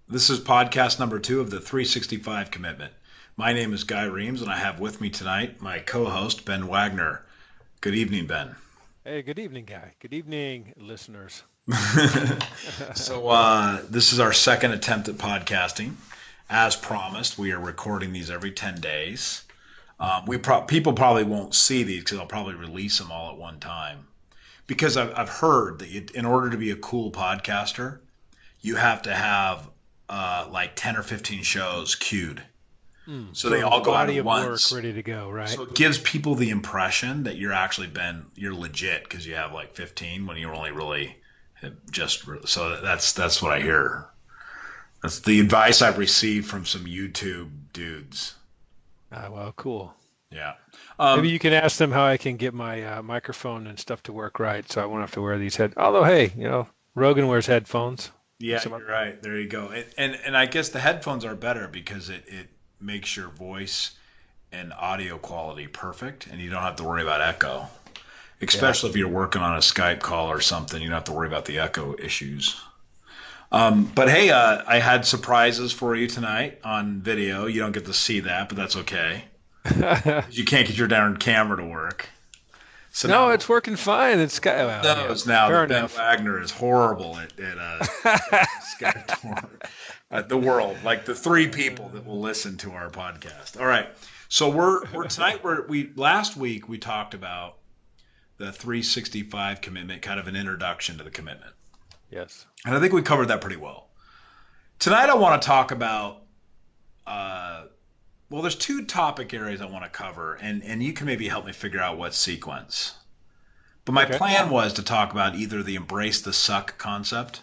This is podcast number 2 of the 365 commitment. My name is Guy Reams, and I have with me tonight my co-host, Ben Wagner. Good evening, Ben. Hey, good evening, Guy. Good evening, listeners. This is our second attempt at podcasting. As promised, we are recording these every 10 days. People probably won't see these because I'll probably release them all at one time. Because I've heard that in order to be a cool podcaster, you have to have like 10 or 15 shows queued. So they Sort of all go out body at of work once. ready to go, right? So it gives people the impression that you're legit because you have like 15 when you're only really so that's what I hear. That's the advice I've received from some YouTube dudes. Well, cool. Yeah. Maybe Um, you can ask them how I can get my microphone and stuff to work right, so I won't have to wear these Although, hey, Rogan wears headphones. yeah, Some, you're right. There you go. And I guess the headphones are better because it makes your voice and audio quality perfect, and you don't have to worry about echo. yeah. Especially if you're working on a Skype call or something, you don't have to worry about the echo issues. But hey, I had surprises for you tonight on video. You don't get to see that, but that's okay. You can't get your darn camera to work. So No, now it's working fine. Well, yeah, knows now fair that Ben enough. Wagner is horrible at Skype work. The world, like the three people that will listen to our podcast. All right, so we're tonight. We last week we talked about the 365 commitment, kind of an introduction to the commitment. Yes. And I think we covered that pretty well. Tonight, I want to talk about, uh, well, there's two topic areas I want to cover, and you can maybe help me figure out what sequence. But my Okay. plan was to talk about either the embrace the suck concept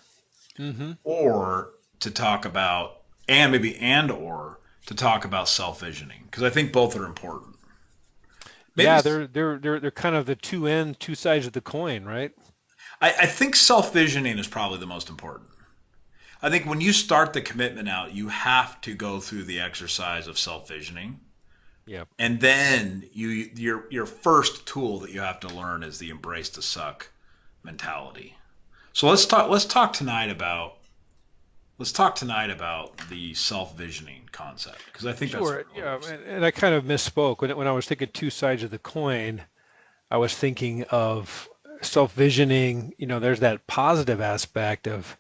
Mm-hmm. or to talk about, and maybe and or to talk about self visioning, because I think both are important. Maybe Yeah, they're kind of the two sides of the coin, right? I think self visioning is probably the most important. I think when you start the commitment out, you have to go through the exercise of self visioning. Yep. And then your first tool that you have to learn is the embrace the suck mentality. So let's talk tonight about the self visioning concept because I think that's Sure. really Yeah, interesting. and I kind of misspoke when I was thinking two sides of the coin. I was thinking of self-visioning. There's that positive aspect of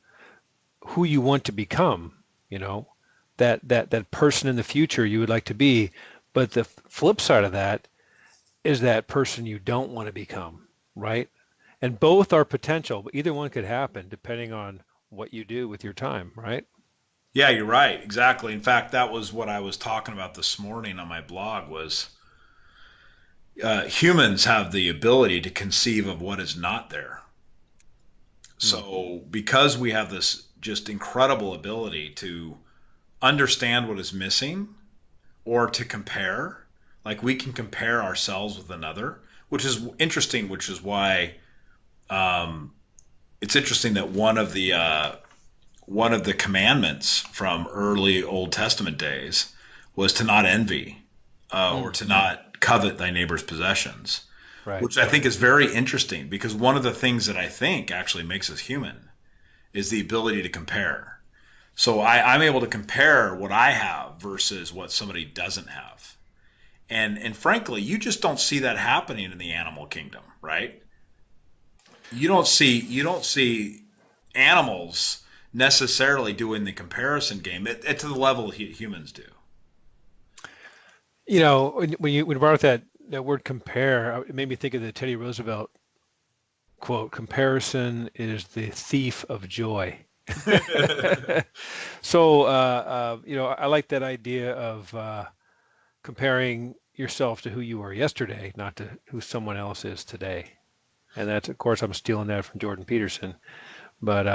who you want to become. You know, that person in the future you would like to be. But the flip side of that is that person you don't want to become, right? And both are potential, but either one could happen depending on what you do with your time, right? Yeah, you're right. Exactly. In fact, that was what I was talking about this morning on my blog was humans have the ability to conceive of what is not there. Hmm. So because we have this just incredible ability to understand what is missing or to compare. Like we can compare ourselves with another, which is interesting. Which is why um, it's interesting that one of the commandments from early Old Testament days was to not envy or Mm, to not covet thy neighbor's possessions, right. which I think is very interesting because one of the things that I think actually makes us human is the ability to compare. So I'm able to compare what I have versus what somebody doesn't have. And frankly, you just don't see that happening in the animal kingdom, right? You don't see animals necessarily doing the comparison game to the level humans do. When you brought up that word compare, it made me think of the Teddy Roosevelt quote, "Comparison is the thief of joy." So, I like that idea of comparing yourself to who you were yesterday, not to who someone else is today. And that's, of course, I'm stealing that from Jordan Peterson. But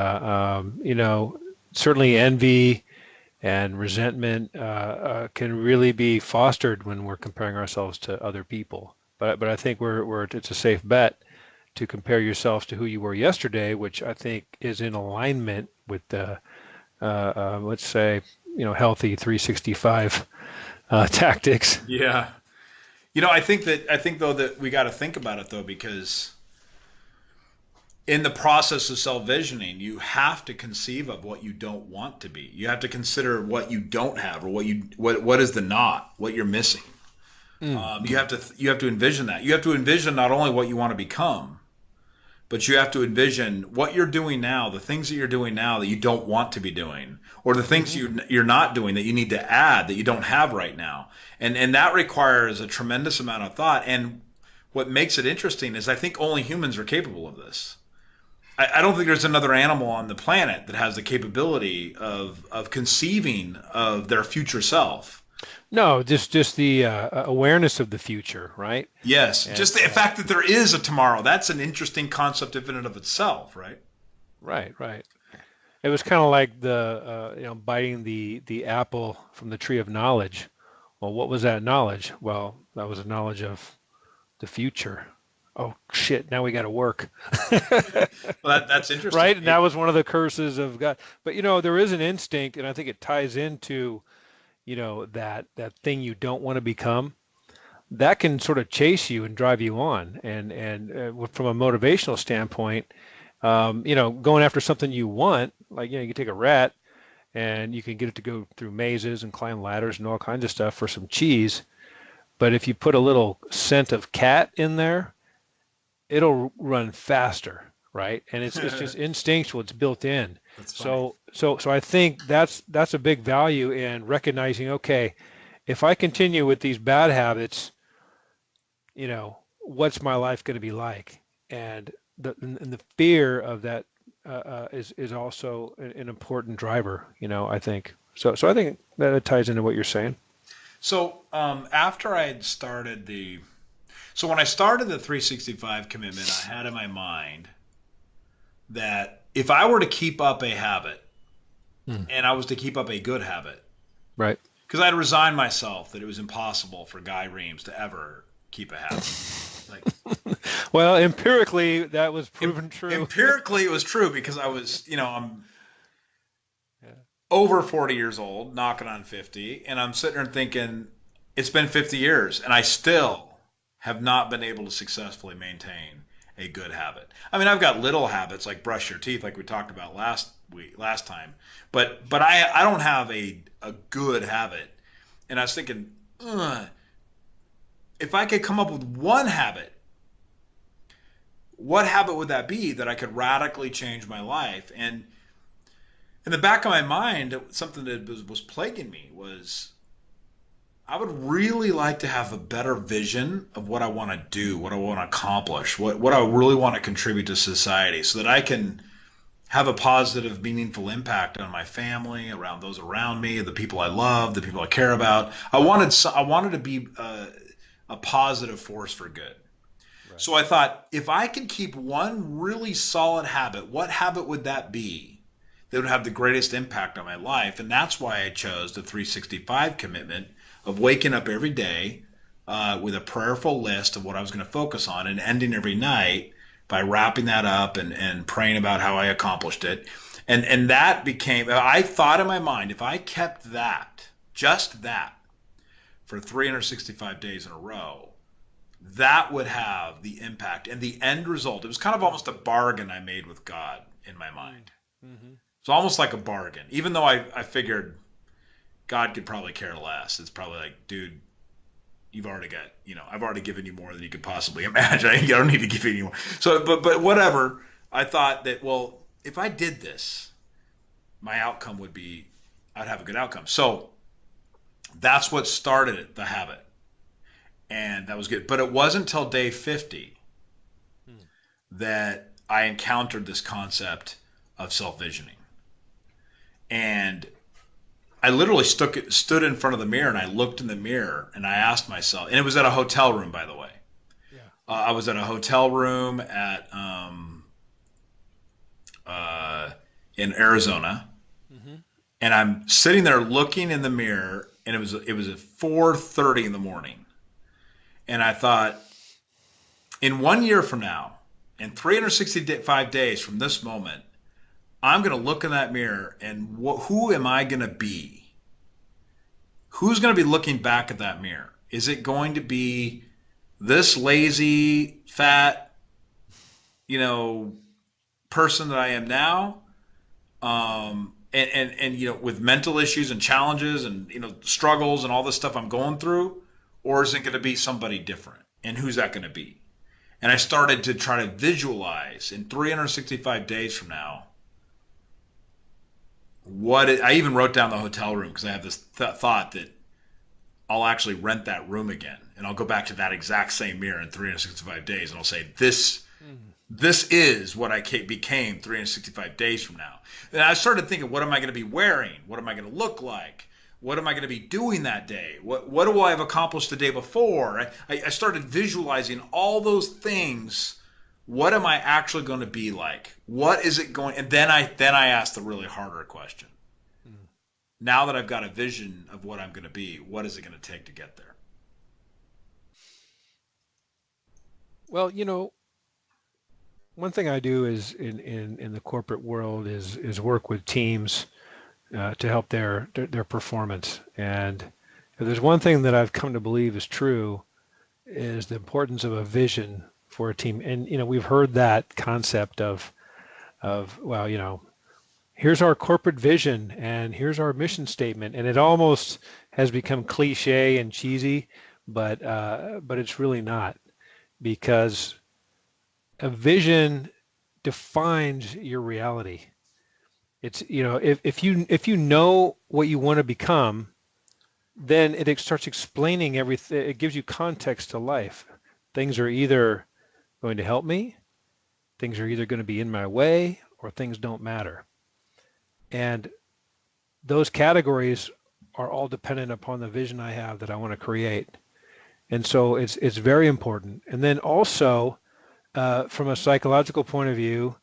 certainly envy and resentment can really be fostered when we're comparing ourselves to other people. But I think it's a safe bet to compare yourself to who you were yesterday, which I think is in alignment with the let's say healthy 365 tactics. Yeah. I think though that we got to think about it though because in the process of self-visioning, you have to conceive of what you don't want to be. You have to consider what you don't have, or what is the not, what you're missing. Mm, You have to envision that. You have to envision not only what you want to become, but you have to envision what you're doing now, the things that you're doing now that you don't want to be doing, or the things hmm you're not doing that you need to add that you don't have right now. And that requires a tremendous amount of thought. And what makes it interesting is I think only humans are capable of this. I don't think there's another animal on the planet that has the capability of conceiving of their future self. No, just the awareness of the future, right? Yes, And just the fact that there is a tomorrow, that's an interesting concept in and of itself, right? right, right. It was kind of like the biting the apple from the tree of knowledge. Well, what was that knowledge? Well, that was a knowledge of the future. Oh shit! Now we got to work, Well, that's interesting. right? And that was one of the curses of God. But there is an instinct, and I think it ties into that thing you don't want to become. That can sort of chase you and drive you on. And from a motivational standpoint, going after something you want, like you can take a rat and you can get it to go through mazes and climb ladders and all kinds of stuff for some cheese. But if you put a little scent of cat in there, it'll run faster, right? And it's just instinctual, it's built in. That's funny. So I think that's a big value in recognizing, okay, if I continue with these bad habits, what's my life going to be like? And the fear of that is also an important driver, I think. So I think that it ties into what you're saying. So after I had started so when I started the 365 commitment, I had in my mind that if I were to keep up a habit, Hmm. and I was to keep up a good habit, Right. because I'd resigned myself that it was impossible for Guy Reams to ever keep a habit. Like Well, empirically, that was proven true. empirically, it was true because I'm Yeah. over 40 years old, knocking on 50, and I'm sitting there thinking it's been 50 years, and I still have not been able to successfully maintain a good habit. I mean, I've got little habits like brush your teeth, like we talked about last time, but I don't have a good habit. And I was thinking, Ugh, if I could come up with one habit, what habit would that be that I could radically change my life? And in the back of my mind, something that was plaguing me was I would really like to have a better vision of what I want to do, what I want to accomplish, what I really want to contribute to society so that I can have a positive, meaningful impact on my family, around those around me, the people I love, the people I care about. I wanted to be a positive force for good. Right. So I thought, if I could keep one really solid habit, what habit would that be that would have the greatest impact on my life? And that's why I chose the 365 commitment of waking up every day with a prayerful list of what I was going to focus on and ending every night by wrapping that up and praying about how I accomplished it. And that became, I thought in my mind, if I kept that, just that, for 365 days in a row, that would have the impact and the end result. It was kind of almost a bargain I made with God in my mind. Mm-hmm. It's almost like a bargain, even though I figured God could probably care less. It's probably like, dude, you've already got, I've already given you more than you could possibly imagine. I don't need to give you any more. So, but whatever. I thought that, well, if I did this, my outcome would be, I'd have a good outcome. So that's what started it, the habit, and that was good. But it wasn't until day 50 Hmm. that I encountered this concept of self-visioning, and I literally stood in front of the mirror and I looked in the mirror and I asked myself, and it was at a hotel room, by the way. Yeah. I was at a hotel room in Arizona, Mm-hmm. and I'm sitting there looking in the mirror, and it was at 4:30 in the morning, and I thought, in 1 year from now, in 365 days from this moment, I'm going to look in that mirror, and who am I going to be? Who's going to be looking back at that mirror? Is it going to be this lazy, fat, you know, person that I am now, and with mental issues and challenges and struggles and all this stuff I'm going through, or is it going to be somebody different? And who's that going to be? And I started to try to visualize in 365 days from now I even wrote down the hotel room because I have this thought that I'll actually rent that room again, and I'll go back to that exact same mirror in 365 days, and I'll say this is what I became 365 days from now. And I started thinking, what am I going to be wearing? What am I going to look like? What am I going to be doing that day? What do I have accomplished the day before? I started visualizing all those things. What am I actually going to be like? What is it going? And then I asked the really harder question. Mm. Now that I've got a vision of what I'm going to be, what is it going to take to get there? Well, one thing I do is in the corporate world is work with teams to help their performance. And if there's one thing that I've come to believe is true is the importance of a vision for a team. And we've heard that concept of well, here's our corporate vision and here's our mission statement, and it almost has become cliche and cheesy, but it's really not, because a vision defines your reality. It's if you know what you want to become, then it starts explaining everything. It gives you context to life. Things are either going to help me, things are either going to be in my way, or things don't matter. And those categories are all dependent upon the vision I have that I want to create. And so it's very important. And then also, from a psychological point of view,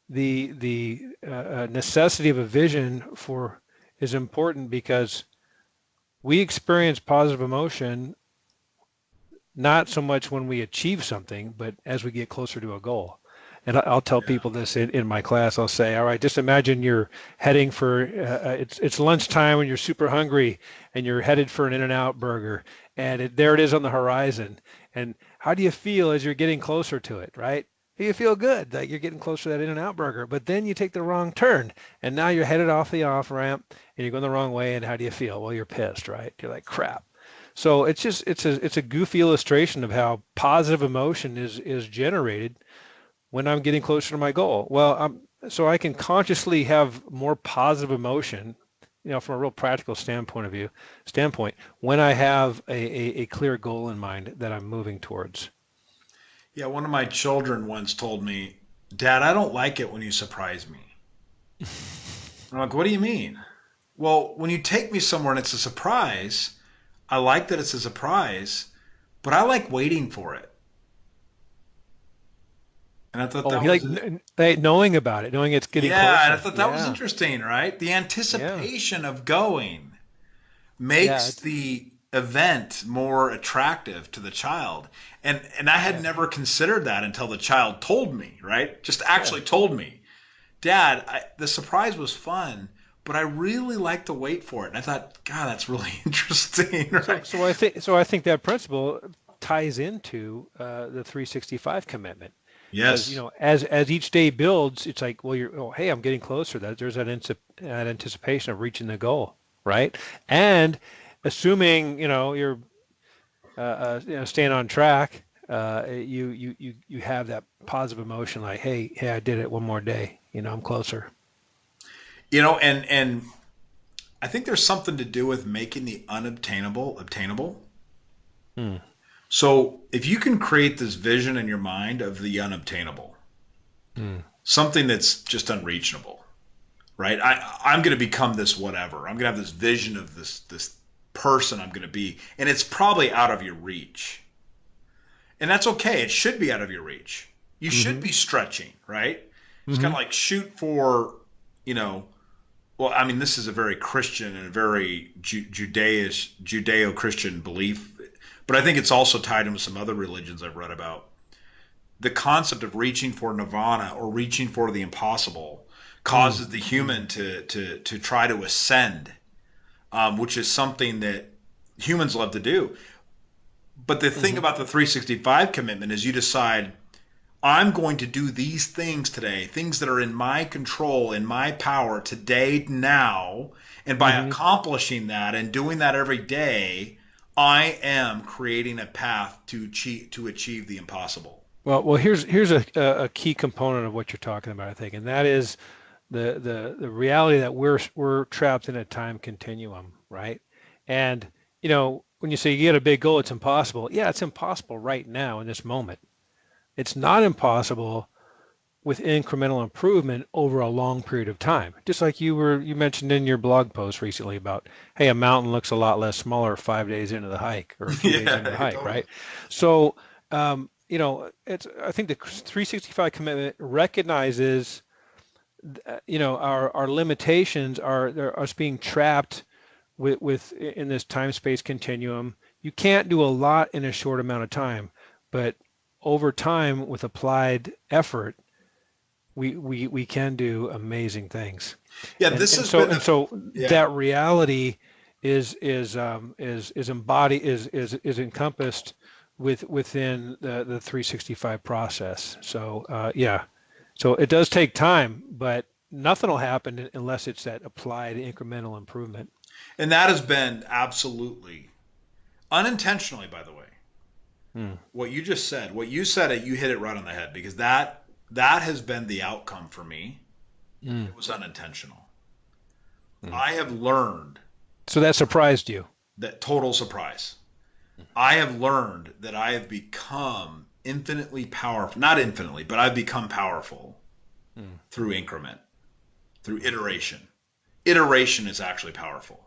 the necessity of a vision for is important because we experience positive emotion not so much when we achieve something, but as we get closer to a goal. And I'll tell Yeah. people this in my class. I'll say, all right, just imagine you're heading for it's lunchtime and you're super hungry and you're headed for an In-N-Out burger, and there it is on the horizon. And how do you feel as you're getting closer to it, right? You feel good, like you're getting closer to that In-N-Out burger, but then you take the wrong turn, and now you're headed off the off ramp, and you're going the wrong way. And how do you feel? Well, you're pissed, right? You're like, crap. So it's a goofy illustration of how positive emotion is generated when I'm getting closer to my goal. Well, so I can consciously have more positive emotion, from a real practical standpoint, when I have a clear goal in mind that I'm moving towards. Yeah, one of my children once told me, Dad, I don't like it when you surprise me. I'm like, what do you mean? Well, when you take me somewhere and it's a surprise, I like that it's a surprise, but I like waiting for it. And I thought Oh, that he was, knowing about it, knowing it's getting yeah, and I closer. thought that was Yeah, interesting, right? The yeah, anticipation of going yeah. makes the event more attractive to the child. And I had Yeah, never considered that until the child told me, right? Just yeah. actually told me, Dad, the surprise was fun, but I really like to wait for it. And I thought, God, that's really interesting, So right? so I think that principle ties into the 365 commitment. As Yes. as each day builds, it's like, well, hey, I'm getting closer. There's that anticipation of reaching the goal, right? And assuming you're staying on track, you have that positive emotion, like, hey, I did it one more day. I'm closer. And I think there's something to do with making the unobtainable obtainable. Hmm. So if you can create this vision in your mind of the unobtainable, Hmm. something that's just unreachable, right? I'm going to become this whatever. I'm going to have this vision of this person I'm going to be, and it's probably out of your reach. And that's okay. It should be out of your reach. You should Mm-hmm. be stretching, right? It's kind Mm-hmm. of like shoot for, you know, well, I mean, this is a very Christian and a very Judeo-Christian belief, but I think it's also tied in with some other religions I've read about. The concept of reaching for nirvana or reaching for the impossible causes the Mm-hmm. human to try to ascend, which is something that humans love to do. But the thing Mm-hmm. about the 365 commitment is you decide, I'm going to do these things today, things that are in my control, in my power today, now. And by Hmm. accomplishing that and doing that every day, I am creating a path to achieve the impossible. Well, here's a key component of what you're talking about, I think, and that is the reality that we're trapped in a time continuum, right? And when you say you get a big goal, it's impossible. Yeah, it's impossible right now in this moment. It's not impossible with incremental improvement over a long period of time. Just like you mentioned in your blog post recently about, hey, a mountain looks a lot less smaller 5 days into the hike or a few days into the Yeah, hike, totally. right? So, it's I think the 365 commitment recognizes, our limitations are us being trapped with in this time space continuum. You can't do a lot in a short amount of time, but over time with applied effort we can do amazing things. Yeah, And this and has so been and the so yeah. that reality is embodied is encompassed within the 365 process. So yeah, so it does take time, but nothing will happen unless it's that applied incremental improvement. And that has been absolutely unintentionally, by the way. Mm, What you just said, what you said it, you hit it right on the head because that has been the outcome for me. mm, It was unintentional. mm. I have learned So that surprised you. that total surprise. I have learned that I have become infinitely powerful, not infinitely, but I've become powerful Mm, through increment, through iteration. Iteration is actually powerful.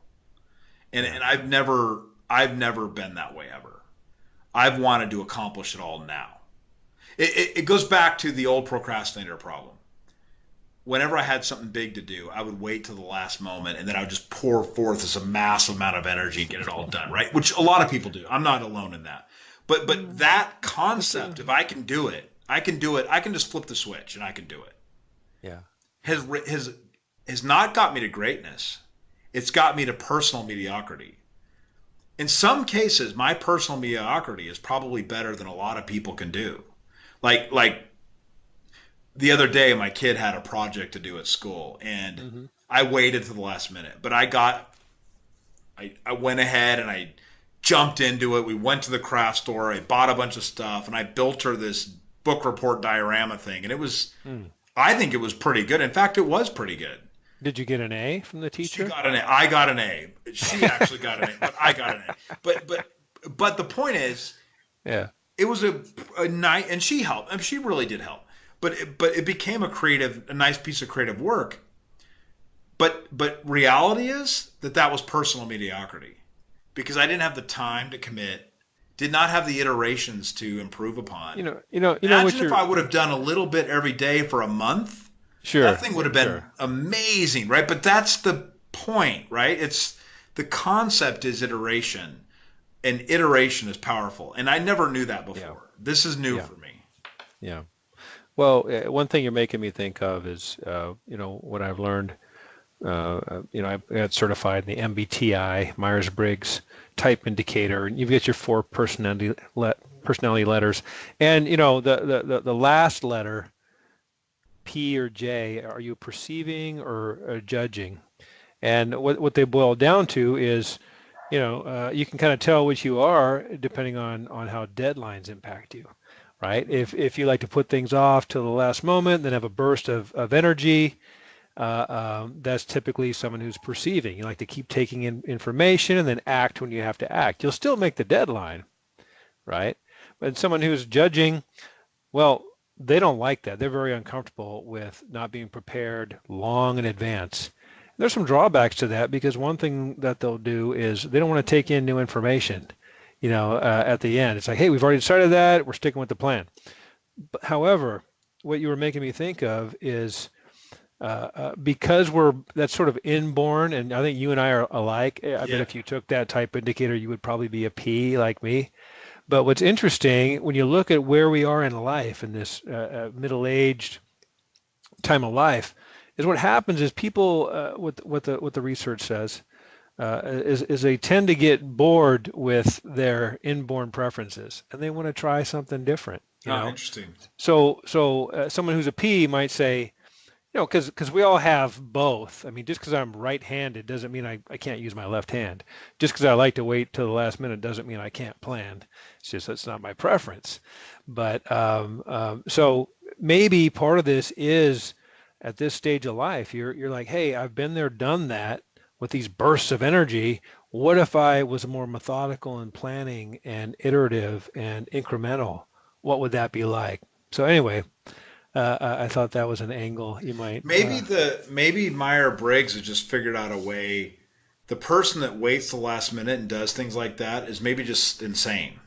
And yeah. and I've never been that way ever. I've wanted to accomplish it all now. It goes back to the old procrastinator problem. Whenever I had something big to do, I would wait till the last moment and then I would just pour forth this massive amount of energy and get it all done, right? Which a lot of people do. I'm not alone in that. But Mm, that That's concept, if I can do it, I can do it. I can just flip the switch and I can do it. yeah. Has not got me to greatness. It's got me to personal mediocrity. In some cases, my personal mediocrity is probably better than a lot of people can do. Like the other day, my kid had a project to do at school, and Hmm. I waited to the last minute. But I went ahead and I jumped into it. We went to the craft store. I bought a bunch of stuff, and I built her this book report diorama thing, and it was Mm. I think it was pretty good. In fact, it was pretty good. Did you get an A from the She teacher? got an A. I got an A. She actually got an A, but I got an A. But the point is, Yeah. it was a night, and she helped. I mean, she really did help. But it became a nice piece of creative work. But reality is that was personal mediocrity because I didn't have the time to commit, did not have the iterations to improve upon. What Imagine if you're I would have done a little bit every day for a month. That sure, thing would have been sure. amazing, right? But that's the point, right? It's the concept is iteration, and iteration is powerful. And I never knew that Yeah, before. This is new yeah, for me. yeah. Well, one thing you're making me think of is, what I've learned. I got certified in the MBTI, Myers-Briggs type indicator, and you've got your four personality letters, and the last letter, P or J, are you perceiving or judging? And what they boil down to is, you can kind of tell which you are depending on how deadlines impact you, right? If you like to put things off till the last moment, then have a burst of energy, that's typically someone who's perceiving. You like to keep taking in information and then act when you have to act. You'll still make the deadline, right? But someone who's judging, well, they don't like that. They're very uncomfortable with not being prepared long in advance. There's some drawbacks to that because one thing that they'll do is they don't want to take in new information. At the end, it's like, hey, we've already decided that. We're sticking with the plan. But, however, what you were making me think of is because that's sort of inborn, and I think you and I are alike. I bet Yeah. if you took that type indicator, you would probably be a P like me. But what's interesting when you look at where we are in life in this middle-aged time of life, is what happens is people, what the research says, is they tend to get bored with their inborn preferences, and they want to try something different. you Oh, know. interesting. So someone who's a P might say, because we all have both. I mean, just because I'm right-handed doesn't mean I can't use my left hand. Just because I like to wait till the last minute doesn't mean I can't plan. It's just that's not my preference. But so maybe part of this is at this stage of life, you're like, hey, I've been there, done that with these bursts of energy. What if I was more methodical and planning and iterative and incremental? What would that be like? So anyway, I thought that was an angle you might. Maybe Meyer Briggs has just figured out a way. The person that waits the last minute and does things like that is maybe just insane.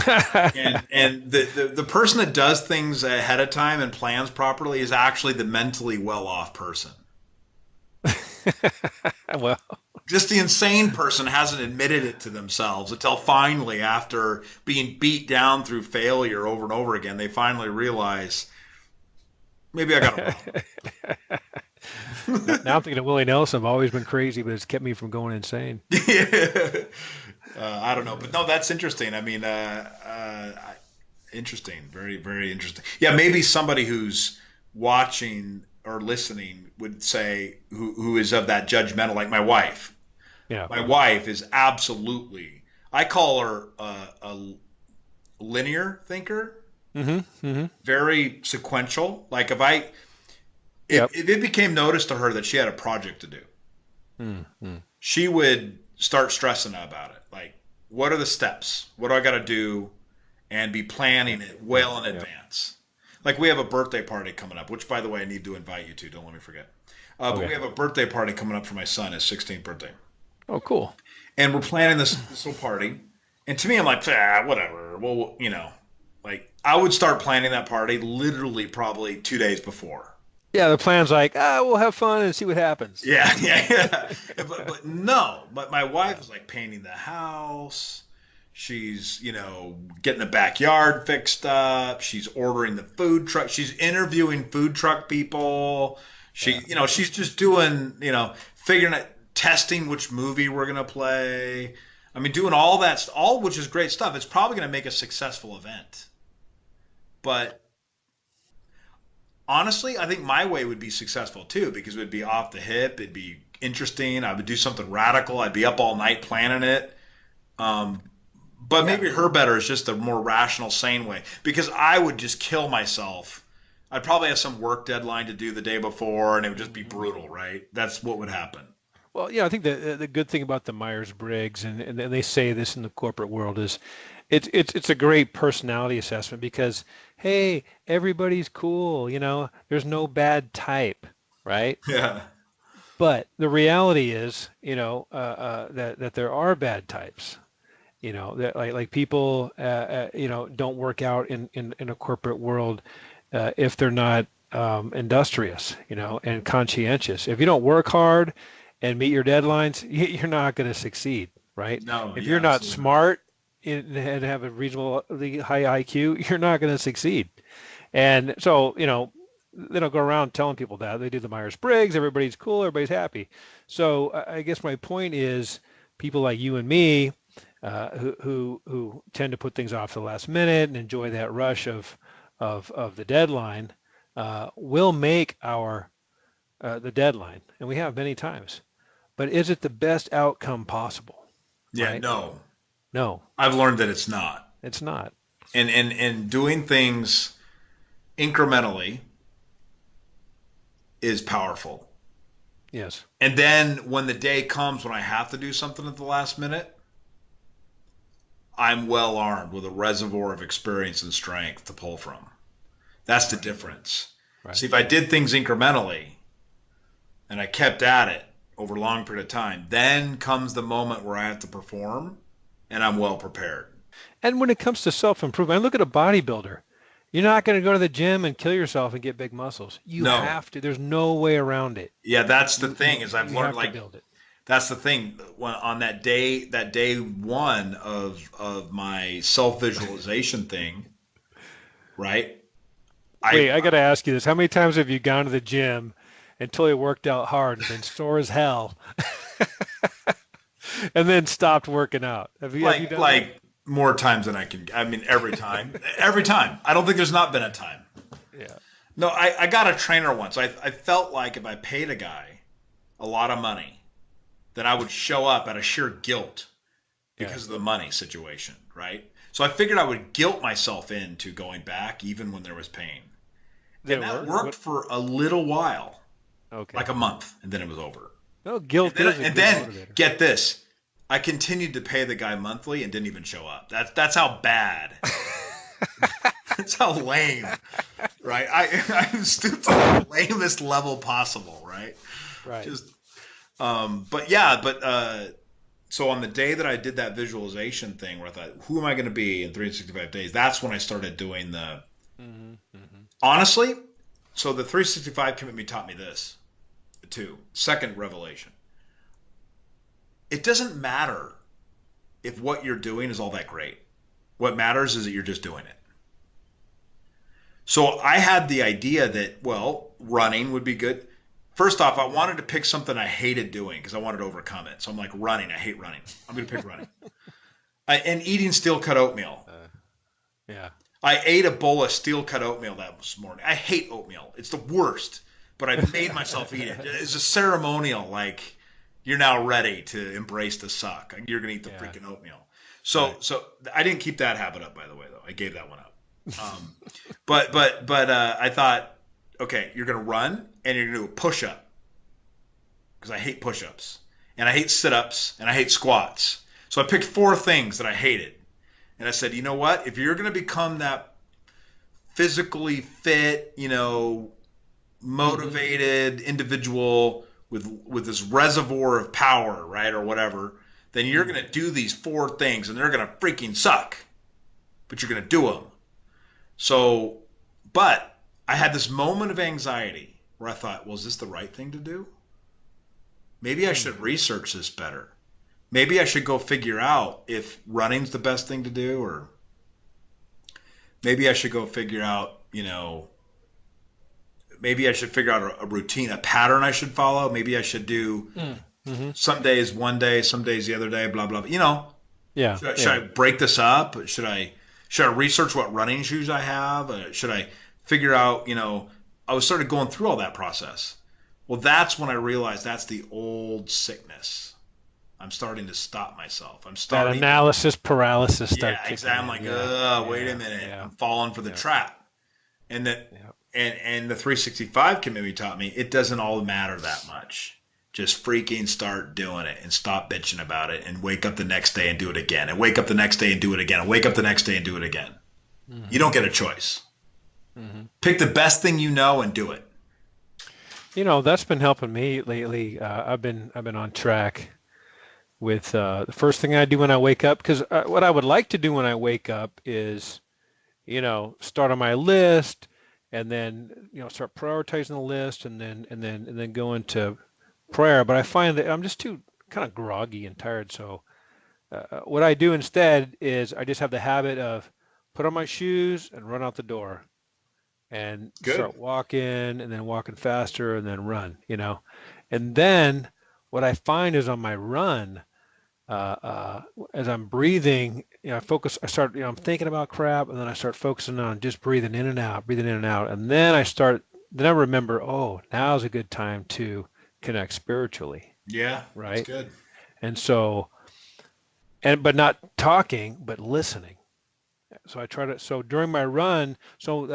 And the person that does things ahead of time and plans properly is actually the mentally well off person. Well, Just the insane person hasn't admitted it to themselves until finally, after being beat down through failure over and over again, they finally realize maybe I got it now wrong. I'm thinking of Willie Nelson. I've always been crazy, but it's kept me from going insane. I don't know, but no, that's interesting. I mean, interesting, very, very interesting. Yeah, maybe somebody who's watching or listening would say, who is of that judgmental, like my wife. Yeah. My wife is absolutely. I call her a linear thinker, Mm-hmm. Mm-hmm. very sequential. Like if I Yep. if it became notice to her that she had a project to do, Mm-hmm. she would start stressing about it. Like, what are the steps? What do I got to do? And be planning it Yeah. well in Yeah. advance. Like, we have a birthday party coming up, which, by the way, I need to invite you to. Don't let me forget. But we Okay. have a birthday party coming up for my son, his 16th birthday. Oh, cool. And we're planning this little party. And to me, I'm like, whatever. Well, like I would start planning that party literally probably 2 days before. Yeah, the plan's like, we'll have fun and see what happens. Yeah, yeah, yeah. But no, but my wife is like painting the house. She's, getting the backyard fixed up. She's ordering the food truck. She's interviewing food truck people. Yeah. She's just doing, figuring out, testing which movie we're gonna play. I mean, doing all that, all which is great stuff. It's probably gonna make a successful event. But honestly, I think my way would be successful too because it would be off the hip. It'd be interesting. I would do something radical. I'd be up all night planning it. Um, but Yeah. maybe her better is just a more rational, sane way because I would just kill myself. I'd probably have some work deadline to do the day before, and it would just be Mhm. brutal, right? That's what would happen. Well, yeah, I think the good thing about the Myers-Briggs, and they say this in the corporate world, is it's a great personality assessment because, hey, everybody's cool, there's no bad type, right? Yeah. But the reality is, that there are bad types, that like people, don't work out in a corporate world if they're not industrious, and conscientious. If you don't work hard and meet your deadlines, you're not going to succeed, right? No. If Yeah. you're not Absolutely not. smart and have a reasonably high IQ, you're not going to succeed. And so, they don't go around telling people that. They do the Myers-Briggs, everybody's cool, everybody's happy. So I guess my point is people like you and me who tend to put things off to the last minute and enjoy that rush of the deadline will make our the deadline, and we have many times. But is it the best outcome possible? Yeah. Right? No. No, I've learned that it's not. it's not. And doing things incrementally is powerful. Yes. And then when the day comes when I have to do something at the last minute, I'm well armed with a reservoir of experience and strength to pull from. That's the Right. difference. Right. See, if I did things incrementally and I kept at it over a long period of time, then comes the moment where I have to perform and I'm well prepared. And when it comes to self-improvement, I look at a bodybuilder. You're not going to go to the gym and kill yourself and get big muscles. You No. have to. There's no way around it. Yeah, that's the You thing you is I've you learned have to like build it. that's the thing on that day one of my self visualization thing, right? I Wait, I got to ask you this. How many times have you gone to the gym and totally worked out hard and been sore as hell and then stopped working out? Have you like done that? like More times than I can. I mean, every time. Every time. I don't think there's not been a time. Yeah. No, I got a trainer once. I felt like if I paid a guy a lot of money, then I would show up out of sheer guilt Yeah. because of the money situation, right? So I figured I would guilt myself into going back even when there was pain. Did And it that work? worked What? for a little while, Okay. like a month, and then it was over. No, guilt is a And good then motivator. get this. I continued to pay the guy monthly and didn't even show up. That's how bad. That's how lame, right? I'm stooped to the lamest level possible, right? Right. Just but yeah, but so on the day that I did that visualization thing where I thought, who am I going to be in 365 days? That's when I started doing the Hmm. Hmm. honestly. So the 365 commitment taught me this too. Second revelation. It doesn't matter if what you're doing is all that great. What matters is that you're just doing it. So I had the idea that, well, running would be good. First off, I wanted to pick something I hated doing because I wanted to overcome it. So I'm like, running. I hate running. I'm going to pick running. And eating steel cut oatmeal. Uh, yeah. I ate a bowl of steel cut oatmeal that morning. I hate oatmeal. It's the worst, but I made myself eat it. It's a ceremonial, like you're now ready to embrace the suck. You're going to eat the Yeah. freaking oatmeal. Right. So I didn't keep that habit up, by the way, though. I gave that one up. But I thought, okay, you're going to run and you're going to do a push up because I hate push ups and I hate sit ups and I hate squats. So I picked four things that I hated. And I said, you know what? If you're going to become that physically fit, Hmm. motivated individual with this reservoir of power, right, or whatever, then you're Hmm. going to do these four things and they're going to freaking suck, but you're going to do them. So, but I had this moment of anxiety where I thought, well, is this the right thing to do? Maybe I Hmm. should research this better. Maybe I should go figure out if running's the best thing to do, or maybe I should go figure out, maybe I should figure out a routine, a pattern I should follow. Maybe I should do Hmm. some days one day, some days the other day, blah blah. Blah. Yeah. Should I Yeah. break this up? Should I research what running shoes I have? Should I figure out? I was sort of going through all that process. Well, that's when I realized that's the old sickness. I'm starting to stop myself. I'm That starting to, analysis paralysis start yeah, kicking exactly. I'm in. like, Yeah. wait a Yeah. minute. Yeah. I'm falling for the Yeah. trap. And that, Yeah. and the 365 community taught me it doesn't all matter that much. Just freaking start doing it and stop bitching about it and wake up the next day and do it again and wake up the next day and do it again and wake up the next day and do it again. You Hmm. don't get a choice. Hmm. Pick the best thing you know and do it. That's been helping me lately. I've been on track with the first thing I do when I wake up, because what I would like to do when I wake up is, start on my list, and then start prioritizing the list, and then go into prayer. But I find that I'm just too kind of groggy and tired. So what I do instead is I just have the habit of put on my shoes and run out the door and Good. start walking, and then walking faster, and then run. And then what I find is on my run, uh, uh, as I'm breathing, I start, I'm thinking about crap, and then I start focusing on just breathing in and out, breathing in and out. And then I remember, oh, now's a good time to connect spiritually, Yeah, that's right? good. And so, but not talking, but listening. So I try to, so during my run, so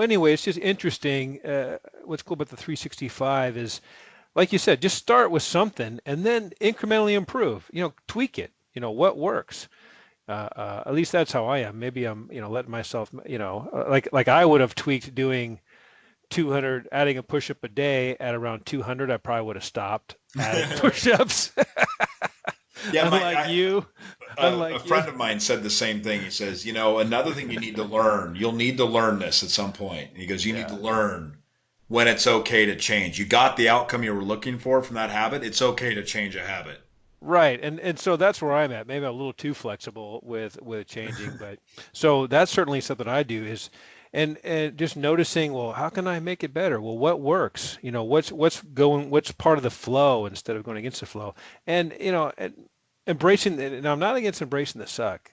anyway, it's just interesting. What's cool about the 365 is, like you said, just start with something and then incrementally improve, tweak it, what works. At least that's how I am. Maybe I'm, letting myself, like I would have tweaked doing 200, adding a push-up a day at around 200. I probably would have stopped adding push-ups. Yeah, Unlike you, a unlike you. friend of mine said the same thing. He says, another thing you need to learn, you'll need to learn this at some point. And he goes, you need to Yeah. learn when it's okay to change. You got the outcome you were looking for from that habit. It's okay to change a habit. Right, and so that's where I'm at. Maybe I'm a little too flexible with changing, but so that's certainly something I do is, and just noticing, well, how can I make it better? Well, what works? What's part of the flow instead of going against the flow? And embracing, and I'm not against embracing the suck.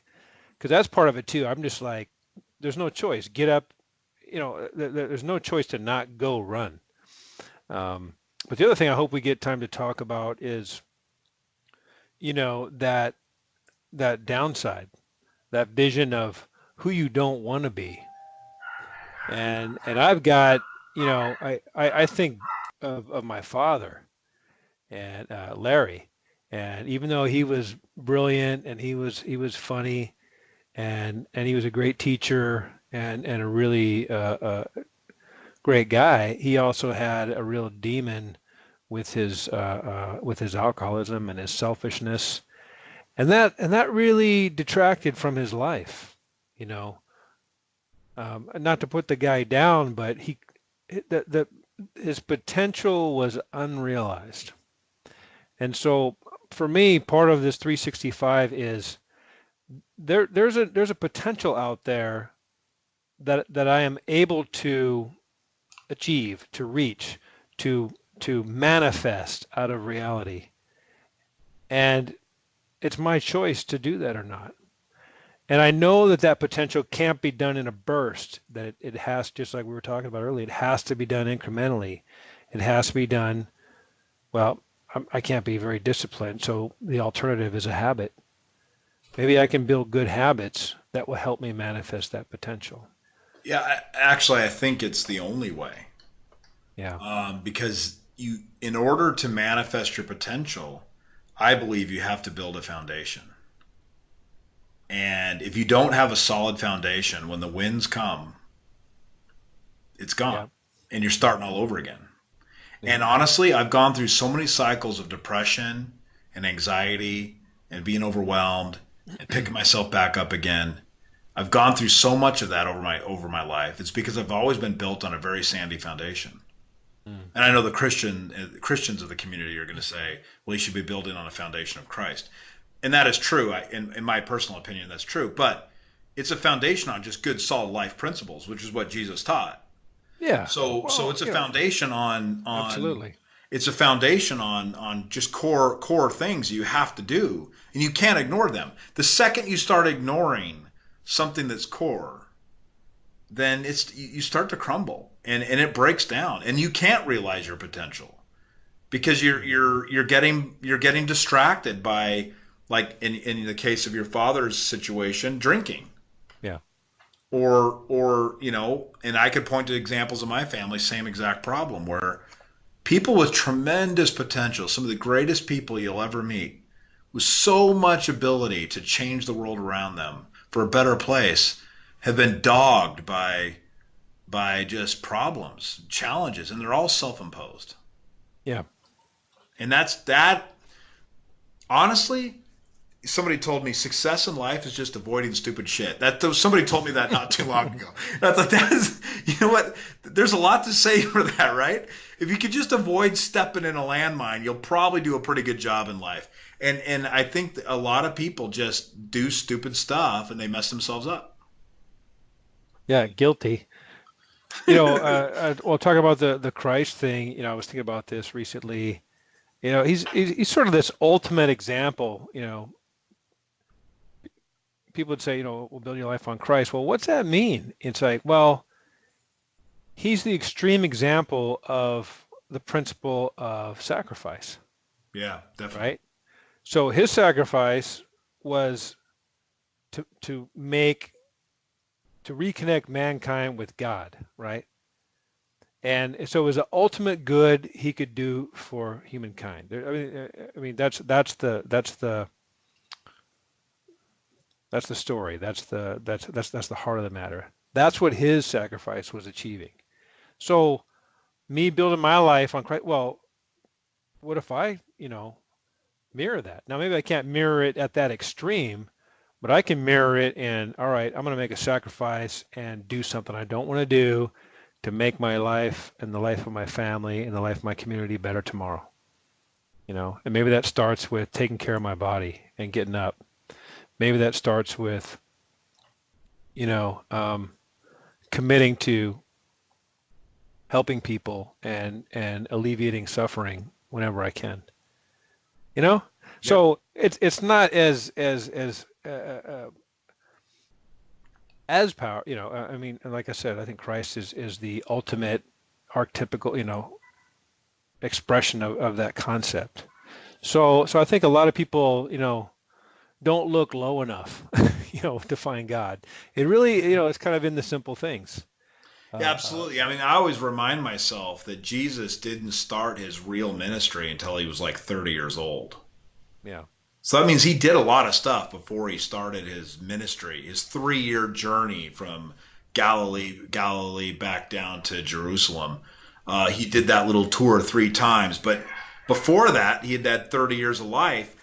because that's part of it too. I'm just like, there's no choice. Get up. There's no choice to not go run. Um, but the other thing I hope we get time to talk about is, that downside, that vision of who you don't want to be. And I've got, I think of my father and Larry, and even though he was brilliant and he was funny and he was a great teacher and a really great guy, he also had a real demon with his alcoholism and his selfishness, and that really detracted from his life. You know, Not to put the guy down, but the his potential was unrealized. And so for me, part of this 365 is there's a potential out there that I am able to achieve, to reach, to to manifest out of reality. And it's my choice to do that or not. And I know that that potential can't be done in a burst, that it has, just like we were talking about earlier, it has to be done incrementally. It has to be done, well, I can't be very disciplined, so the alternative is a habit. Maybe I can build good habits that will help me manifest that potential. Yeah, actually, I think it's the only way. Yeah. Because in order to manifest your potential, I believe you have to build a foundation. And if you don't have a solid foundation, when the winds come, it's gone, Yeah. and you're starting all over again. Yeah. And honestly, I've gone through so many cycles of depression and anxiety and being overwhelmed and picking myself back up again. I've gone through so much of that over my life. It's because I've always been built on a very sandy foundation. Mm. And I know the Christians of the community are going to say, well, you should be building on a foundation of Christ. And that is true. In my personal opinion, that's true. But it's a foundation on just good, solid life principles, which is what Jesus taught. Yeah. So Well, it's a foundation absolutely. it's a foundation on just core things you have to do, and you can't ignore them. The second you start ignoring something that's core, then you start to crumble, and it breaks down, and you can't realize your potential because you're getting distracted by, like in the case of your father's situation, drinking. Yeah. Or and I could point to examples of my family, same exact problem, where people with tremendous potential, some of the greatest people you'll ever meet, with so much ability to change the world around them for a better place, have been dogged by just problems, challenges, and they're all self-imposed. Yeah. And that honestly, somebody told me success in life is just avoiding stupid shit. Somebody told me that not too long ago. And I thought that is, you know what? There's a lot to say for that, right? If you could just avoid stepping in a landmine, you'll probably do a pretty good job in life. And I think that a lot of people just do stupid stuff and they mess themselves up. Yeah. Guilty. We'll talk about the Christ thing. I was thinking about this recently. He's sort of this ultimate example. People would say, we'll build your life on Christ. Well, what's that mean? It's like, well, he's the extreme example of the principle of sacrifice, Yeah, definitely. right? So his sacrifice was to reconnect mankind with God, right? And so it was the ultimate good he could do for humankind. I mean, that's the story. That's the heart of the matter. That's what his sacrifice was achieving. So me building my life on Christ, well, what if I, mirror that? Now maybe I can't mirror it at that extreme, but I can mirror it in, all right, I'm going to make a sacrifice and do something I don't want to do to make my life and the life of my family and the life of my community better tomorrow. And maybe that starts with taking care of my body and getting up. Maybe that starts with, you know, um, committing to helping people and alleviating suffering whenever I can. You know, Yep. so it's not as as power, I mean, and like I said, I think Christ is the ultimate archetypical, expression of that concept. So I think a lot of people, don't look low enough, to find God. It really, it's kind of in the simple things. Yeah, Uh, uh, absolutely. I mean, I always remind myself that Jesus didn't start his real ministry until he was like 30 years old. yeah. So that means he did a lot of stuff before he started his ministry, his 3 year journey from Galilee back down to Jerusalem. He did that little tour 3 times, but before that, he had that 30 years of life.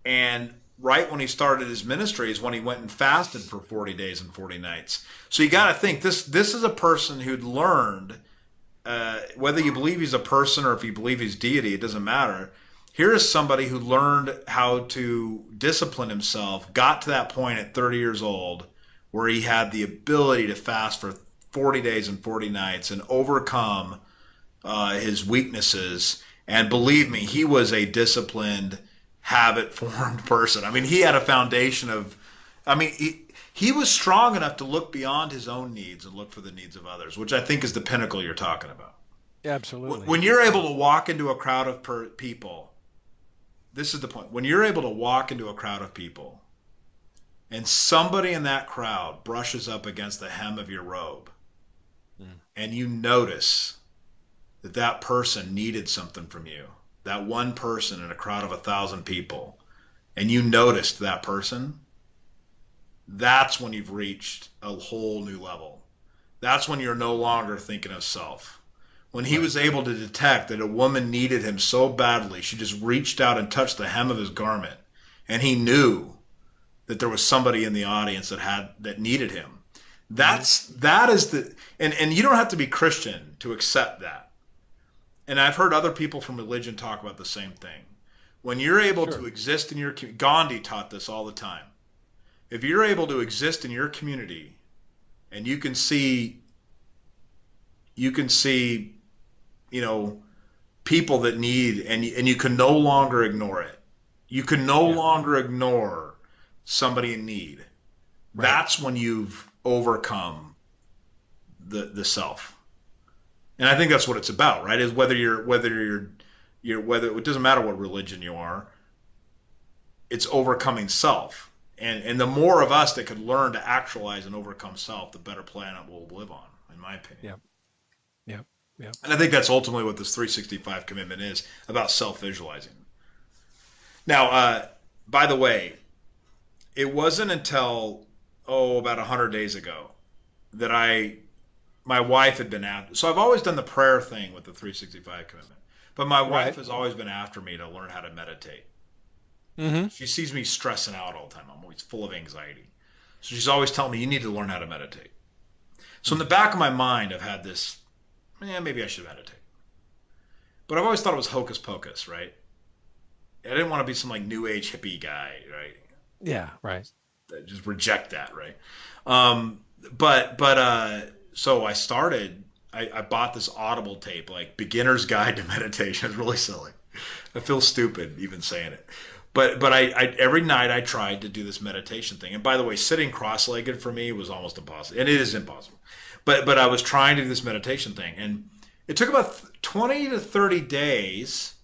And right when he started his ministry is when he went and fasted for 40 days and 40 nights. So you got to think this is a person who'd learned, whether you believe he's a person or if you believe he's deity, it doesn't matter. Here is somebody who learned how to discipline himself, got to that point at 30 years old where he had the ability to fast for 40 days and 40 nights and overcome his weaknesses. And believe me, he was a disciplined, habit formed person. I mean, he had a foundation of, I mean, he was strong enough to look beyond his own needs and look for the needs of others, which I think is the pinnacle you're talking about. Absolutely. When you're able Yeah. to walk into a crowd of people, this is the point. When you're able to walk into a crowd of people and somebody in that crowd brushes up against the hem of your robe Mm. and you notice that that person needed something from you, that one person in a crowd of 1,000 people, and you noticed that person, that's when you've reached a whole new level. That's when you're no longer thinking of self. When he Right. was able to detect that a woman needed him so badly, she just reached out and touched the hem of his garment, and he knew that there was somebody in the audience that needed him. Hmm. That is the and you don't have to be Christian to accept that. And I've heard other people from religion talk about the same thing. When you're able Sure. to exist in your Gandhi taught this all the time. If you're able to exist in your community and you can see you know people that need and you can no longer ignore it. You can no Yeah. longer ignore somebody in need. Right. That's when you've overcome the self. And I think that's what it's about, right? Is whether it doesn't matter what religion you are, it's overcoming self. And the more of us that could learn to actualize and overcome self, the better planet we'll live on, in my opinion. Yeah. Yeah. Yeah. And I think that's ultimately what this 365 commitment is about, self visualizing. Now, by the way, it wasn't until, about 100 days ago that my wife had been after. So I've always done the prayer thing with the 365 commitment. But my wife Right. has always been after me to learn how to meditate. Hmm. She sees me stressing out all the time. I'm always full of anxiety. So she's always telling me, you need to learn how to meditate. So in the back of my mind, I've had this, maybe I should meditate. But I've always thought it was hocus pocus, right? I didn't want to be some like new age hippie guy, right? Yeah. Right. Just reject that, right? Um, but so I started. I bought this Audible tape, like Beginner's Guide to Meditation. It's really silly. I feel stupid even saying it. But I every night I tried to do this meditation thing. And by the way, sitting cross-legged for me was almost impossible, and it is impossible. But I was trying to do this meditation thing, and it took about 20 to 30 days,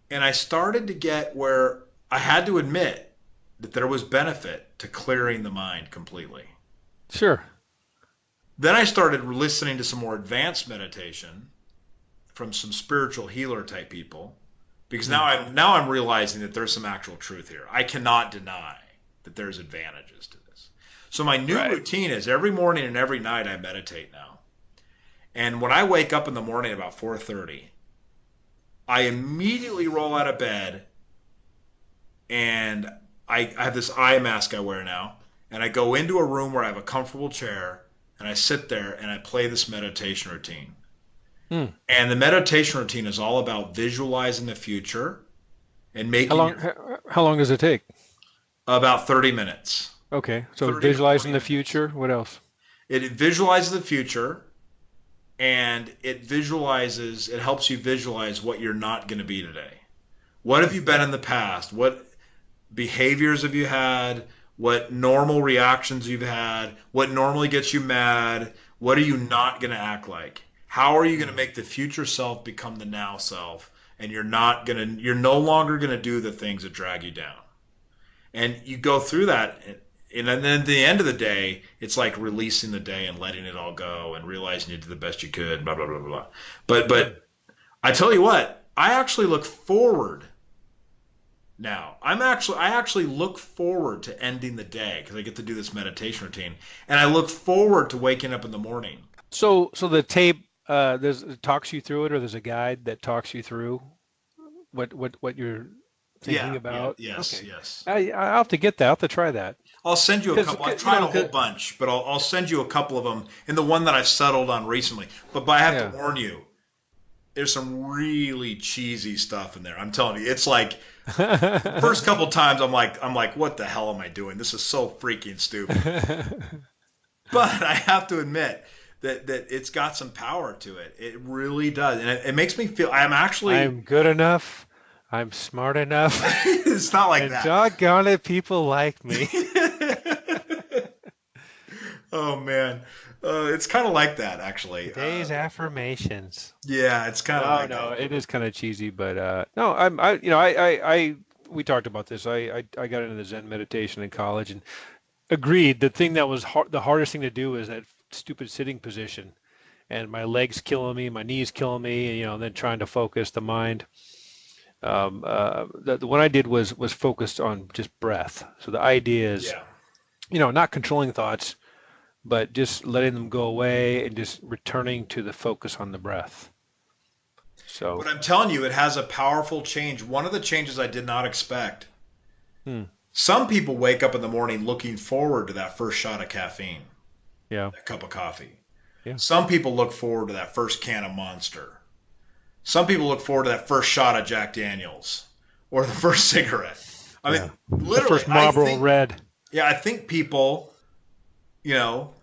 and I started to get where I had to admit that there was benefit to clearing the mind completely. Sure. Then I started listening to some more advanced meditation from some spiritual healer type people because Mm. now I'm realizing that there's some actual truth here. I cannot deny that there's advantages to this. So my new Right. routine is every morning and every night I meditate now. And when I wake up in the morning about 4:30, I immediately roll out of bed and I have this eye mask I wear now, and I go into a room where I have a comfortable chair, and I sit there and I play this meditation routine. Mm. And the meditation routine is all about visualizing the future and How making long? your How long does it take? about 30 minutes, Okay. So 30 to visualizing 40 the minutes. future. What else? It visualizes the future and it helps you visualize what you're not going to be today. What have you been in the past? What behaviors have you had? what normal reactions you've had, what normally gets you mad, what are you not going to act like? How are you going to Mm. make the future self become the now self? And you're no longer going to do the things that drag you down. And you go through that. And then at the end of the day, it's like releasing the day and letting it all go and realizing you did the best you could, blah, blah, blah, blah, blah. Mm. But I tell you what, I actually look forward now. I actually look forward to ending the day because I get to do this meditation routine, and I look forward to waking up in the morning. So the tape there's it talks you through it, or there's a guide that talks you through what you're thinking Yeah, yeah, about. yes, Okay, yes. I'll have to get that. I'll have to try that I'll send you a because couple. I've you tried know a whole 'cause- bunch, but I'll send you a couple of them, and the one that I've settled on recently. But I have to yeah. warn you, there's some really cheesy stuff in there. I'm telling you, it's like the first couple times I'm like, what the hell am I doing? This is so freaking stupid. But I have to admit that it's got some power to it. It really does, and it makes me feel I'm actually. I'm good enough. I'm smart enough. It's not like And that. doggone it, people like me. Oh man, it's kind of like that actually. Today's affirmations. Yeah, it's kind of No, like no, that. it is kind of cheesy, but no, we talked about this. I got into the Zen meditation in college and agreed. The thing that was the hardest thing to do is that stupid sitting position, and my legs killing me, my knees killing me, and, then trying to focus the mind. The one I did was focused on just breath. So the idea is, Yeah. not controlling thoughts, but just letting them go away and just returning to the focus on the breath. But So, I'm telling you, it has a powerful change. One of the changes I did not expect. hmm, Some people wake up in the morning looking forward to that first shot of caffeine, yeah, that cup of coffee. yeah, Some people look forward to that first can of Monster. Some people look forward to that first shot of Jack Daniels or the first cigarette. I yeah. mean, The literally, first Marlboro Red. I think people, you know,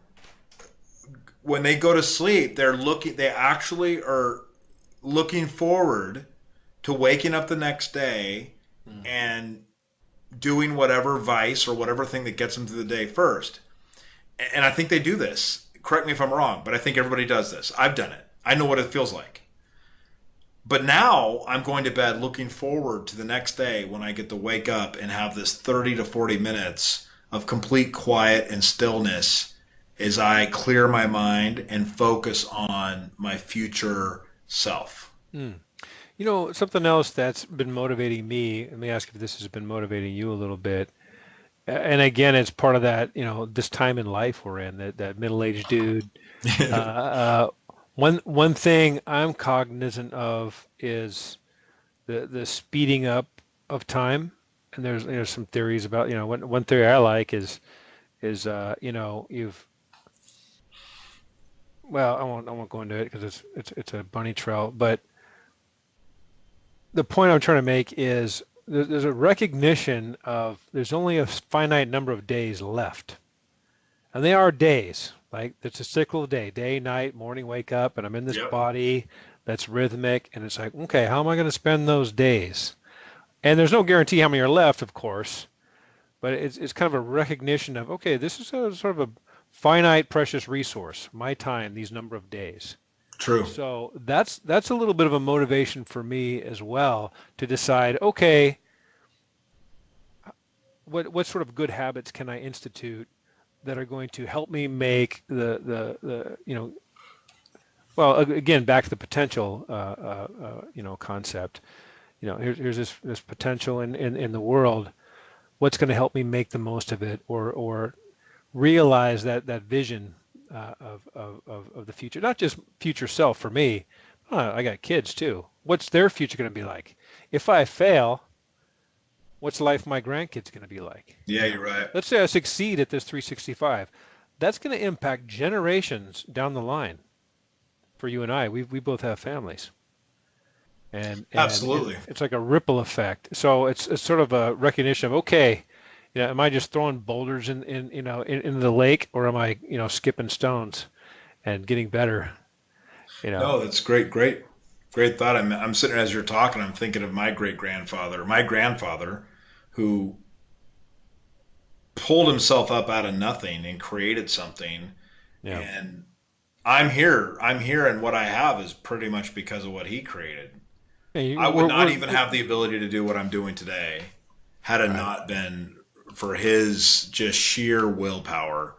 when they go to sleep, they actually are looking forward to waking up the next day Hmm. and doing whatever vice or whatever thing that gets them through the day first. And I think they do this. Correct me if I'm wrong, but I think everybody does this. I've done it. I know what it feels like. But now I'm going to bed looking forward to the next day when I get to wake up and have this 30 to 40 minutes of complete quiet and stillness as I clear my mind and focus on my future self. Hmm. Something else that's been motivating me, let me ask if this has been motivating you a little bit. And again, it's part of that, this time in life we're in, that middle-aged dude. Uh, uh, one thing I'm cognizant of is the speeding up of time. And there's some theories about, one theory I like is you've well, I won't go into it because it's a bunny trail, but the point I'm trying to make is there's a recognition of there's only a finite number of days left. And they are days. Like it's a cycle of day, night, morning, wake up, and I'm in this Yep. body that's rhythmic. And it's like, okay, how am I going to spend those days? And there's no guarantee how many are left, of course, but it's kind of a recognition of, okay, this is a sort of a finite, precious resource, my time, these number of days. True. So that's a little bit of a motivation for me as well to decide, okay, what sort of good habits can I institute that are going to help me make the well, again, back to the potential concept. Here's this potential in the world. What's going to help me make the most of it, or realize that vision of the future, not just future self for me. I got kids too. What's their future going to be like? If I fail, what's life my grandkids going to be like? Yeah, you're right. Let's say I succeed at this 365. That's going to impact generations down the line for you and I. We both have families, and Absolutely. it's like a ripple effect. So it's sort of a recognition of, okay, am I just throwing boulders in the lake, or am I skipping stones and getting better? You know. No, that's great, great, great thought. I'm sitting as you're talking. I'm thinking of my great grandfather, who pulled himself up out of nothing and created something. Yeah. And I'm here, and what I have is pretty much because of what he created. Hey, I would not even we're have the ability to do what I'm doing today had it right. not been for his just sheer willpower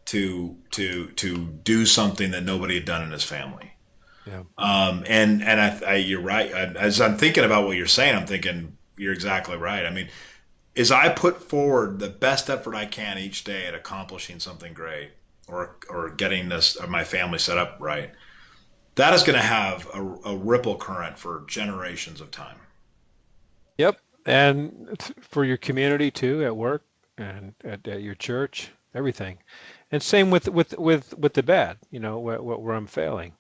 to do something that nobody had done in his family. Yeah. You're right. As I'm thinking about what you're saying, I'm thinking you're exactly right. I mean, as I put forward the best effort I can each day at accomplishing something great, or getting this or my family set up right, that is going to have a ripple current for generations of time. Yep. And for your community too, at work and at your church, everything. And same with the bad, where I'm failing.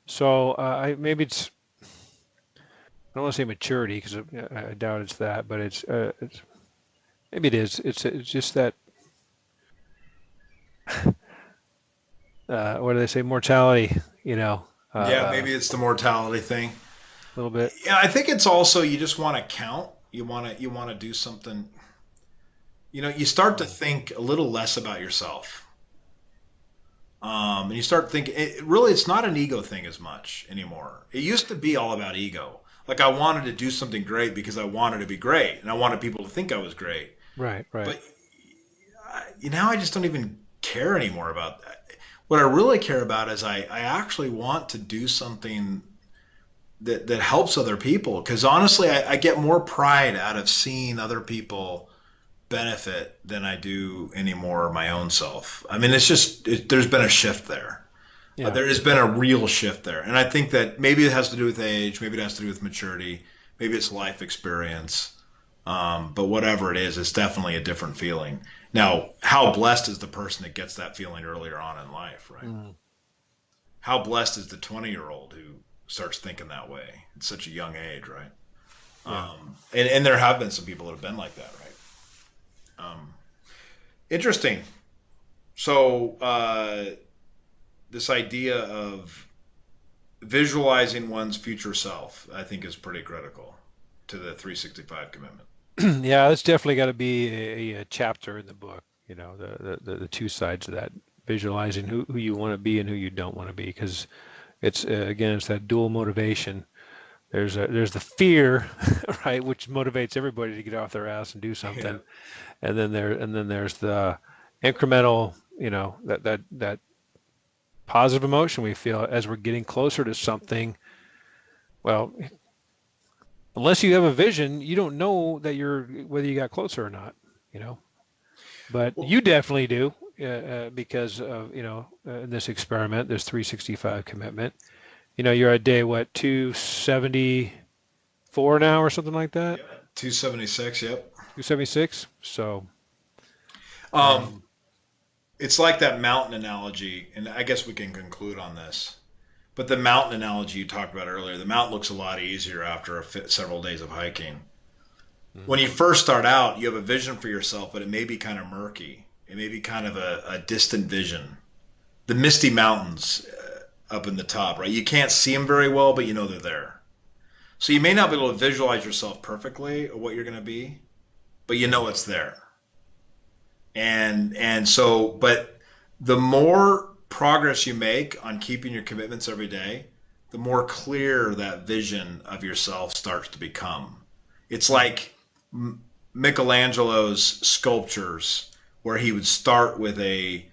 So I maybe I don't want to say maturity because I doubt it's that, but it's maybe it is. It's just that what do they say? Mortality, Yeah, a maybe it's the mortality thing. little bit. Yeah, I think it's also you just want to count. You want to do something. You start to Mm. think a little less about yourself. And you start thinking, really, it's not an ego thing as much anymore. It used to be all about ego. Like I wanted to do something great because I wanted to be great and I wanted people to think I was great. Right, right. But now I just don't even care anymore about that. What I really care about is I actually want to do something that helps other people. Because honestly, I get more pride out of seeing other people benefit than I do anymore my own self. I mean, there's been a shift there. Yeah. There has been a real shift there. And I think that maybe it has to do with age, maybe it has to do with maturity, maybe it's life experience. But whatever it is, it's definitely a different feeling. Now, how blessed is the person that gets that feeling earlier on in life, right? Mm. How blessed is the 20-year-old who starts thinking that way at such a young age, right? Yeah. And there have been some people that have been like that, right? Interesting. So, this idea of visualizing one's future self, I think, is pretty critical to the 365 commitment. Yeah, that's definitely got to be a chapter in the book. The two sides of that, visualizing who you want to be and who you don't want to be, because it's again, it's that dual motivation. There's the fear, right, which motivates everybody to get off their ass and do Yeah. something, and then there's the incremental, that positive emotion we feel as we're getting closer to something. Well, unless you have a vision, you don't know that you're whether you got closer or not, you know. But Well, you definitely do because of in this experiment, this 365 commitment. You're at day what 274 now or something like that. yeah. 276. Yep. 276. So Um, um, it's like that mountain analogy, and I guess we can conclude on this. But the mountain analogy you talked about earlier, the mountain looks a lot easier after several days of hiking. When mhm. you first start out, you have a vision for yourself, but it may be kind of murky. It may be kind of a distant vision. The misty mountains up in the top, right? You can't see them very well, but you know they're there. So you may not be able to visualize yourself perfectly or what you're going to be, but you know it's there. But the more progress you make on keeping your commitments every day, the more clear that vision of yourself starts to become. It's Hmm. like Michelangelo's sculptures, where he would start with a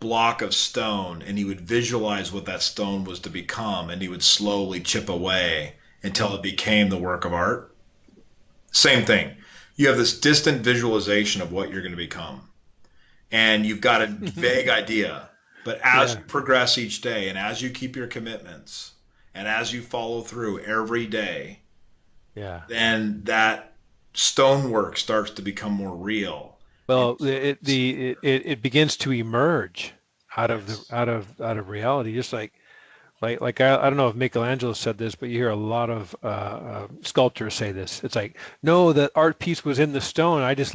block of stone and he would visualize what that stone was to become, and he would slowly chip away until Hmm. it became the work of art. Same thing. You have this distant visualization of what you're going to become, and you've got a vague idea. But as Yeah, you progress each day, and as you keep your commitments, and as you follow through every day, yeah. then that stonework starts to become more real. And Well, it begins to emerge out of the yes, out of reality, just like I don't know if Michelangelo said this, but you hear a lot of sculptors say this. It's like, no, the art piece was in the stone. I just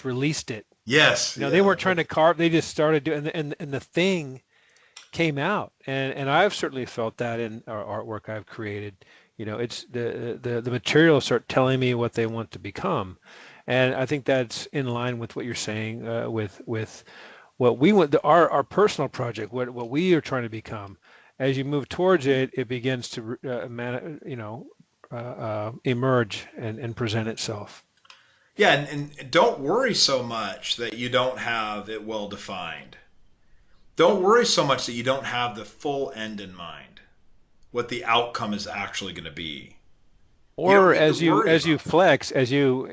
released it. yes, They yeah, weren't trying to carve. They just started doing, and the thing came out. And I've certainly felt that in our artwork I've created. It's the materials start telling me what they want to become, And I think that's in line with what you're saying, with what we want, our personal project, what we are trying to become. As you move towards it, it begins to emerge and present itself. Yeah, and don't worry so much that you don't have it well defined. Don't worry so much that you don't have the full end in mind, what the outcome is actually going to be. You don't Or need to worry as you about that. flex, as you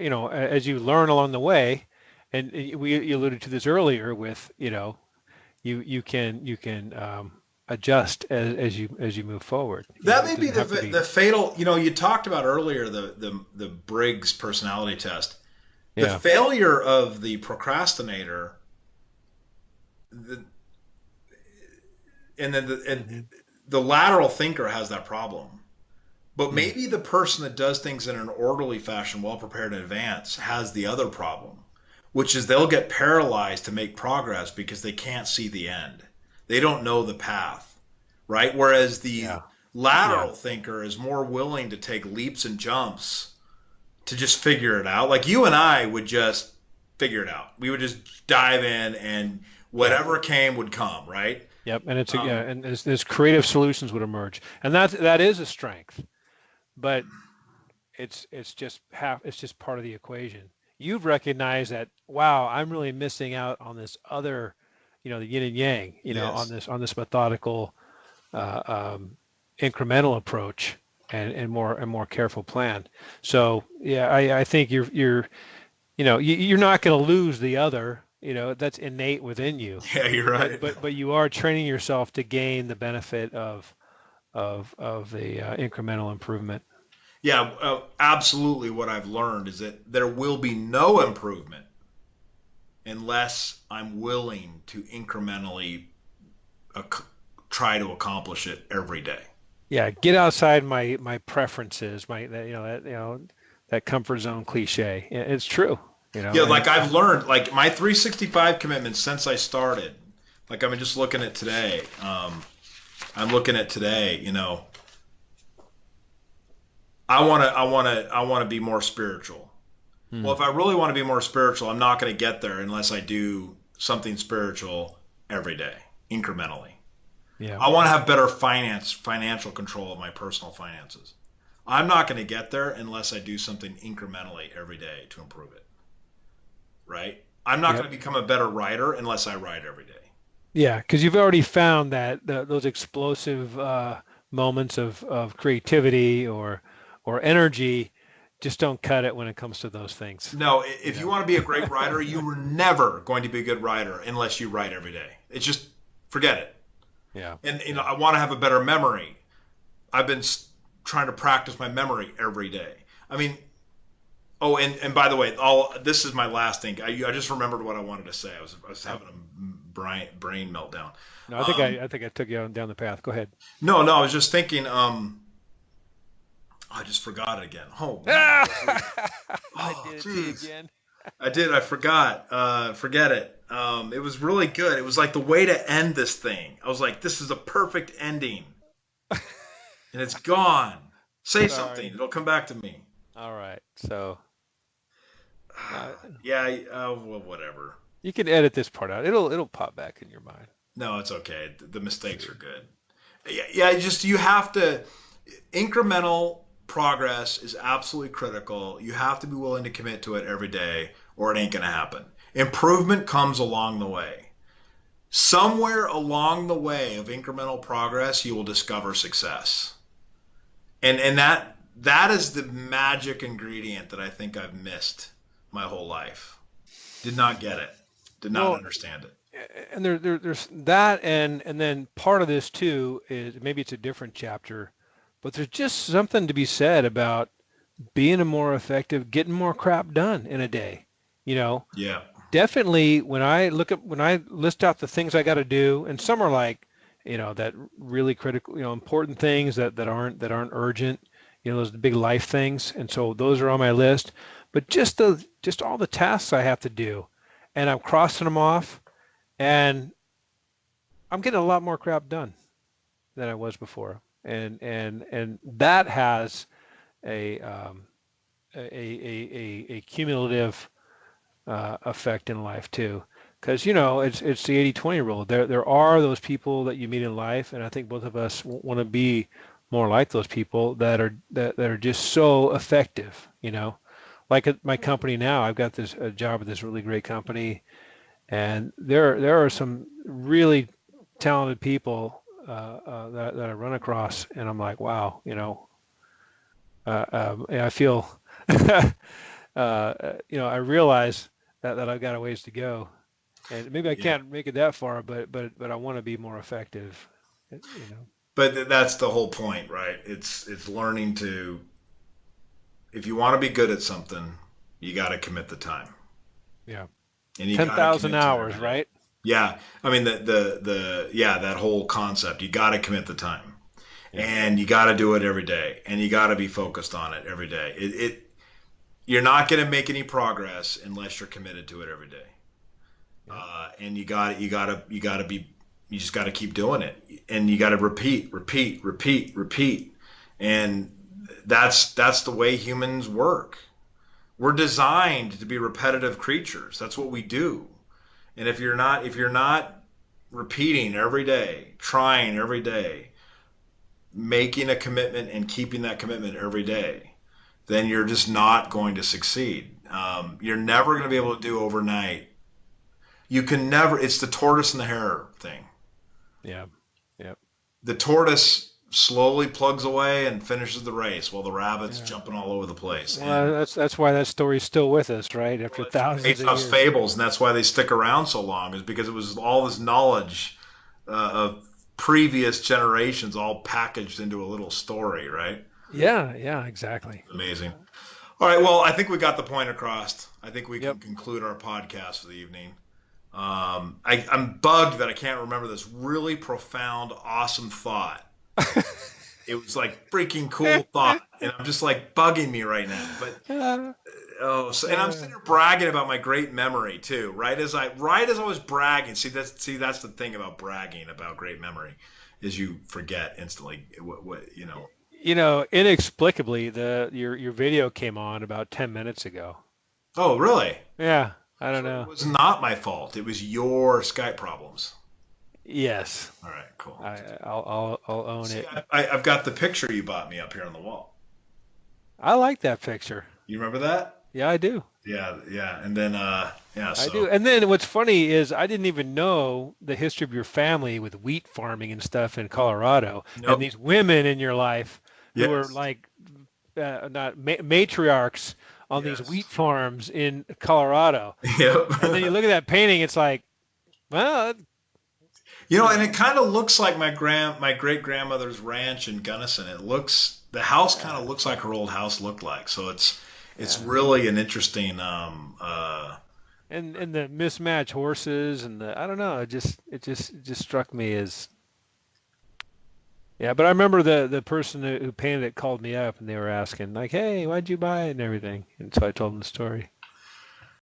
learn along the way, and we alluded to this earlier with, you can adjust as you move forward. That It may be doesn't have to be. the fatal. You talked about earlier the Briggs personality test. The Yeah. failure of the procrastinator, the, and then Hmm. the lateral thinker has that problem. But Mm. maybe the person that does things in an orderly fashion, well prepared in advance, has the other problem, which is they'll get paralyzed to make progress because they can't see the end. They don't know the path, right? Whereas the Yeah. Yeah. lateral thinker is more willing to take leaps and jumps to just figure it out. Like you and I would just figure it out. We would just dive in and Yep. whatever came would come, right? Yep. And it's yeah, Um, and there's creative solutions would emerge, and that is a strength, but it's just part of the equation. You've recognized that, wow, I'm really missing out on this other, the yin and yang, yes. on this methodical, uh, um, incremental approach and more careful plan. So yeah, I think you're not going to lose the other. That's innate within you, Yeah, you're right. but you are training yourself to gain the benefit of the incremental improvement. Yeah, absolutely. What I've learned is that there will be no improvement unless I'm willing to incrementally ac- try to accomplish it every day. Yeah, get outside my preferences, my that, that comfort zone cliche. It's true, Yeah, and like I've learned, like my 365 commitment since I started. Like I'm just looking at today. I'm looking at today. I want to be more spiritual. Well, Hmm. if I really want to be more spiritual, I'm not going to get there unless I do something spiritual every day, incrementally. Yeah, I want to have better financial control of my personal finances. I'm not going to get there unless I do something incrementally every day to improve it, right? I'm not yep, going to become a better writer unless I write every day. yeah, because you've already found that those explosive moments of creativity or energy just don't cut it when it comes to those things. No, You if you know. want to be a great writer, you were never going to be a good writer unless you write every day. It's just forget it. Yeah, And yeah. I want to have a better memory. I've been trying to practice my memory every day. I mean, oh, and by the way, all this is my last thing. I just remembered what I wanted to say. I was Yep. having a brain meltdown. No, Um, I think I took you down the path. Go ahead. no, I was just thinking. I just forgot it again. Oh man, I oh did it to you jeez, again. I did. I forgot. Forget it. It was really good. It was like the way to end this thing. I was like, this is a perfect ending, and it's gone. Say something. Sorry. It'll come back to me. All right. So uh, Yeah. Well, whatever. you can edit this part out. It'll pop back in your mind. No, it's okay. The mistakes See. are good. Yeah. Just you have to incremental progress is absolutely critical. You have to be willing to commit to it every day, or it ain't gonna happen. Improvement comes along the way. Somewhere along the way of incremental progress, you will discover success. And that is the magic ingredient that I think I've missed my whole life. Did not get it. Did not Well, understand it. and there's that, and then part of this too is maybe it's a different chapter, but there's just something to be said about being a more effective, getting more crap done in a day. You know, Yeah. definitely when I list out the things I got to do, and some are like, that really critical, important things that aren't urgent, those are the big life things, and so those are on my list. But just all the tasks I have to do, and I'm crossing them off, and I'm getting a lot more crap done than I was before, and that has a a cumulative effect in life too. Because you know it's the 80/20 rule. There are those people that you meet in life, and I think both of us want to be more like those people that are just so effective. You know, like at my company now, I've got this a job with this really great company, and there are some really talented people that I run across, and I'm like, wow, you know, I feel, I realize that I've got a ways to go, and maybe I Yeah. can't make it that far, but I want to be more effective, you know. But that's the whole point, right? It's learning to, if you want to be good at something, you got to commit the time, Yeah, and you got to 10,000 commit to it hours, every day. right? Yeah, I mean the yeah, that whole concept. You got to commit the time, Yeah, and you got to do it every day, and you got to be focused on it every day. You're not going to make any progress unless you're committed to it every day. yeah, And you just got to keep doing it, and you got to repeat, and that's the way humans work. We're designed to be repetitive creatures. That's what we do. And if you're not repeating every day, trying every day, making a commitment and keeping that commitment every day, then you're just not going to succeed. You're never going to be able to do overnight. You can never. It's the tortoise and the hare thing. yeah, yeah, The tortoise slowly plugs away and finishes the race while the rabbit's yeah. jumping all over the place. Well, that's why that story's still with us, right? After Well, it's from thousands of Aesop's years. fables, and that's why they stick around so long, is because it was all this knowledge of previous generations all packaged into a little story, right? Yeah, yeah, exactly. Amazing. All right, well, I think we got the point across. I think we Yep. can conclude our podcast for the evening. I'm bugged that I can't remember this really profound, awesome thought. It was like freaking cool thought, and I'm just like bugging me right now. But Uh, oh, so and I'm uh, sitting here bragging about my great memory too. Right as I was bragging. See that's the thing about bragging about great memory, is you forget instantly what you know. Inexplicably, your video came on about 10 minutes ago. Oh, really? Yeah, I don't So it know. was not my fault. It was your Skype problems. Yes, All right, cool. I'll own See, it. I've got the picture you bought me up here on the wall. I like that picture. You remember that? Yeah, I do. Yeah, yeah. And then yeah, I do. so And then what's funny is I didn't even know the history of your family with wheat farming and stuff in Colorado, and nope. these women in your life who are Yes. like not matriarchs on these Yes. wheat farms in Colorado. Yep. And then you look at that painting, it's like, well, And it kind of looks like my great grandmother's ranch in Gunnison. The house kind of yeah, looks like her old house looked like. So it's yeah. really an interesting And the mismatched horses and the I don't know, it just struck me as yeah. But I remember the person who painted it called me up and they were asking like, hey, why'd you buy it and everything, and so I told them the story.